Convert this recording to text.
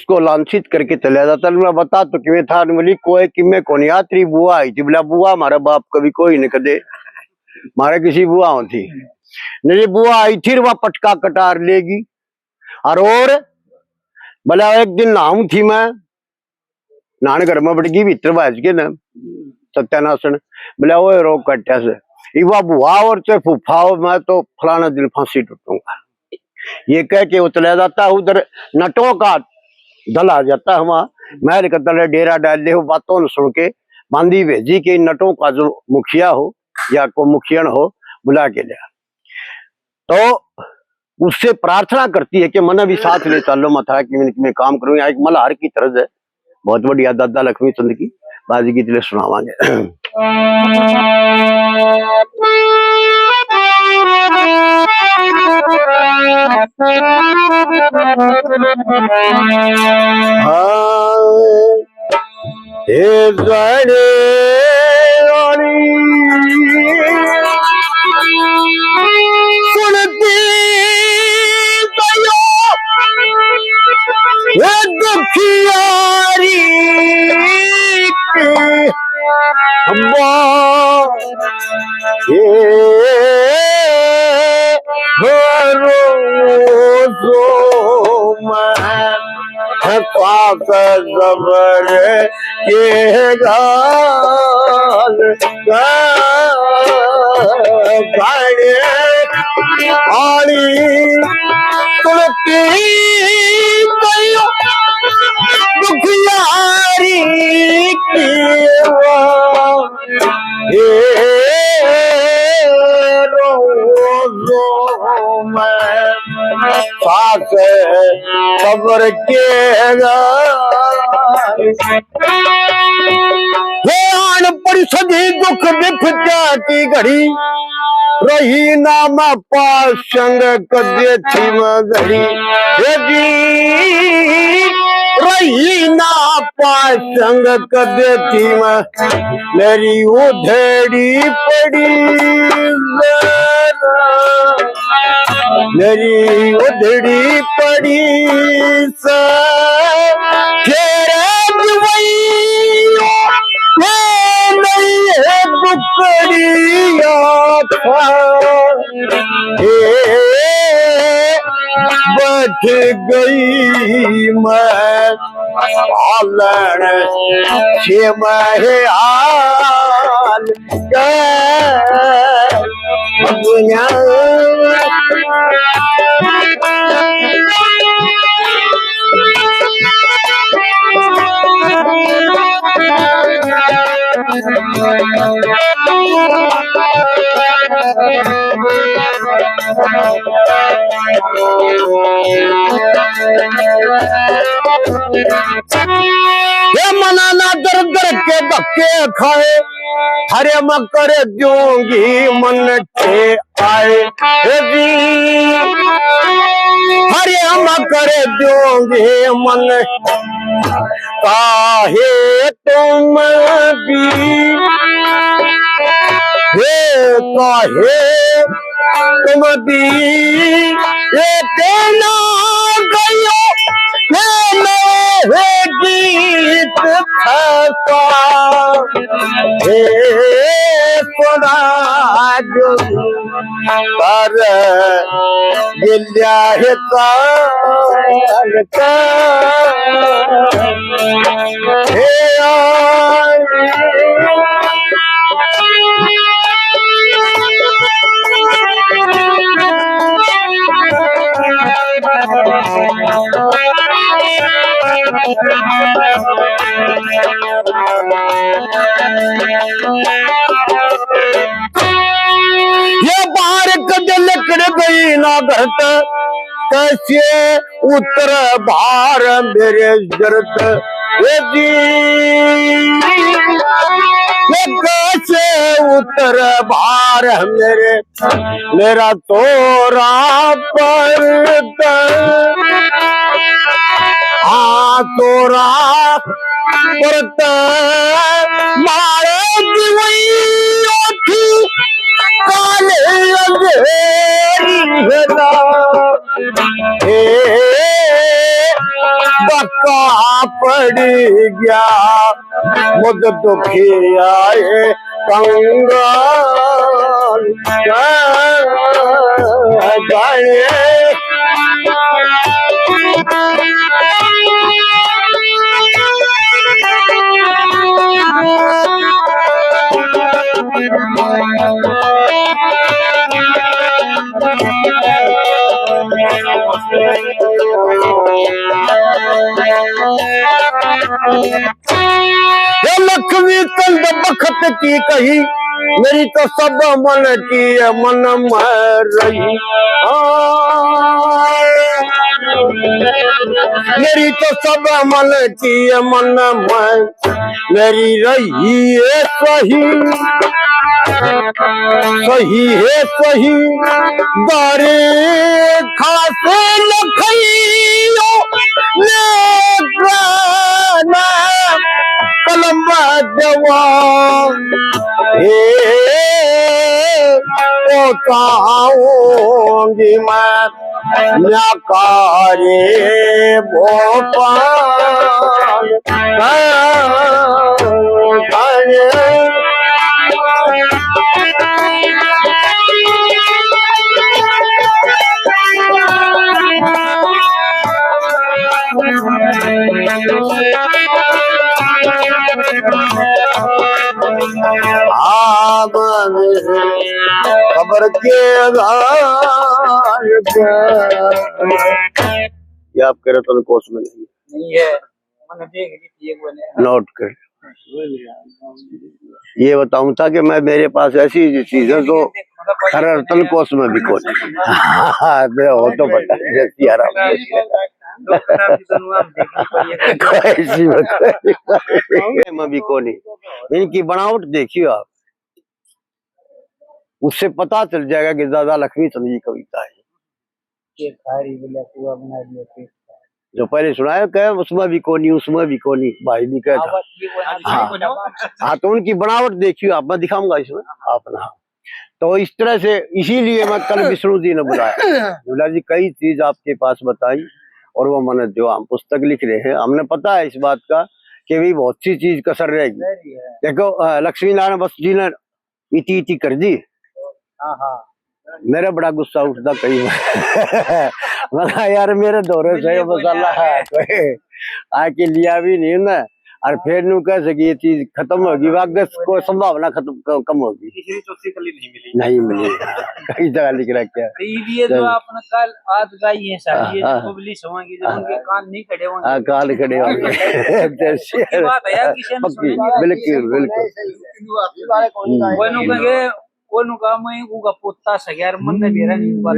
उसको लांछित करके चला जाता। मैं बता तो कि था बोली कोई कि मैं कौन यात्री बुआ आई थी। बोला बुआ हमारा बाप कभी कोई नहीं कदे मारे किसी बुआ थी नहीं। बुआ आई थी वह पटका कटार लेगी और बोला एक दिन नहाऊ थी मैं नान घर में बटगी भीतर बाज के ना सत्यानाशन। बोला वो रोग कट्या से इवा बुआ और चाहे फूफा हो मैं तो फलाना दिन फांसी टूटूंगा। ये कह के वो चला जाता। उधर नटों का दल आ जाता है वहां महल का दल डेरा डाल दे। बातों सुन के बांदी भेजी के नटों का जो मुखिया हो या को मुखियन हो बुला के लिया। तो उससे प्रार्थना करती है कि मन भी साथ ले चलो मथा कि मैं काम करूँ। एक मल्हार की तरह है बहुत बढ़िया दादा लक्ष्मी चंद की बाजी की दिले सुनावांगे। सुनती दुखियारी जबर के गाल आड़ी तुलती दुखियारी की साथ खबर के आन पड़ी सदी दुख विपत्या की घड़ी रही नाम पास संग कदे थी घड़ी रही ना पास संग कदे थी मेरी उधेड़ी पड़ी मेरी उधड़ी पड़ी बैठ गई मैं आलन से मैं आल दुनिया मनाना दर दर के धक्के खाए हरे मकर दूंगी मन के आए हरे मकर दूंगी मन काहे तुम भी काहे तुम भी देना गयो गीत पर गिल्या ये बाहर कद लकड़ गई ना घट कैसे उतर बाहर मेरे जरत कैसे उतर बाहर मेरा तोरा पर तोरा परत मारे काले अंधेरी है रात हे धक्का पड़ गया मुझ दुखी आए कंगाल लक्ष्मी चंद बखत की कही मेरी तो सब मन की मन मर रही मेरी तो सब मन की मन में मेरी रही है सही सही है सही दारे खासे लखइयो लेना कलम जवान हे बताऊंगी मैं नकारे भोपाल खबर के आधार ये आपके रतन कोष में नहीं है मैंने देख ली थी एक बने नोट कर ये बताऊं था कि मैं मेरे पास ऐसी चीज है तो रतन कोष में भी कोई हो तो बता भी कोनी इनकी बनावट देखियो आप उससे पता चल जाएगा कि दादा लक्ष्मी चंद जी कविता है जो पहले सुनाया कहे उसमें भी कोनी उसमें भी कोनी भाई भी कहता हाँ तो उनकी बनावट देखियो आप मैं दिखाऊंगा इसमें अपना तो इस तरह से इसीलिए मैं कल विष्णु जी ने बुलाया जी कई चीज आपके पास बताई और वो मैंने जो हम पुस्तक लिख रहे हैं हमने पता है इस बात का कि भी बहुत सी चीज कसर रहेगी देखो लक्ष्मी नारायण बस जी ने इति इति कर दी मेरा बड़ा गुस्सा उठता कई बार यार मेरे दौरे से मसाला आके लिया भी नहीं ना और फिर नु कह सकी ये चीज खत्म होगी वागस को संभावना खत्म कम होगी नहीं मिली कई जगह लिख रखा है ये जो आपने कल आज गाई है सारी ये जो पब्लिश होंगी जब उनके कान नहीं खड़े होंगे कान खड़े होंगे बात है यार किसी ने सुनी बिल्कुल वो नु कहे वो नु का मैं उगा पोता सगयार मन ने बेरा नहीं बात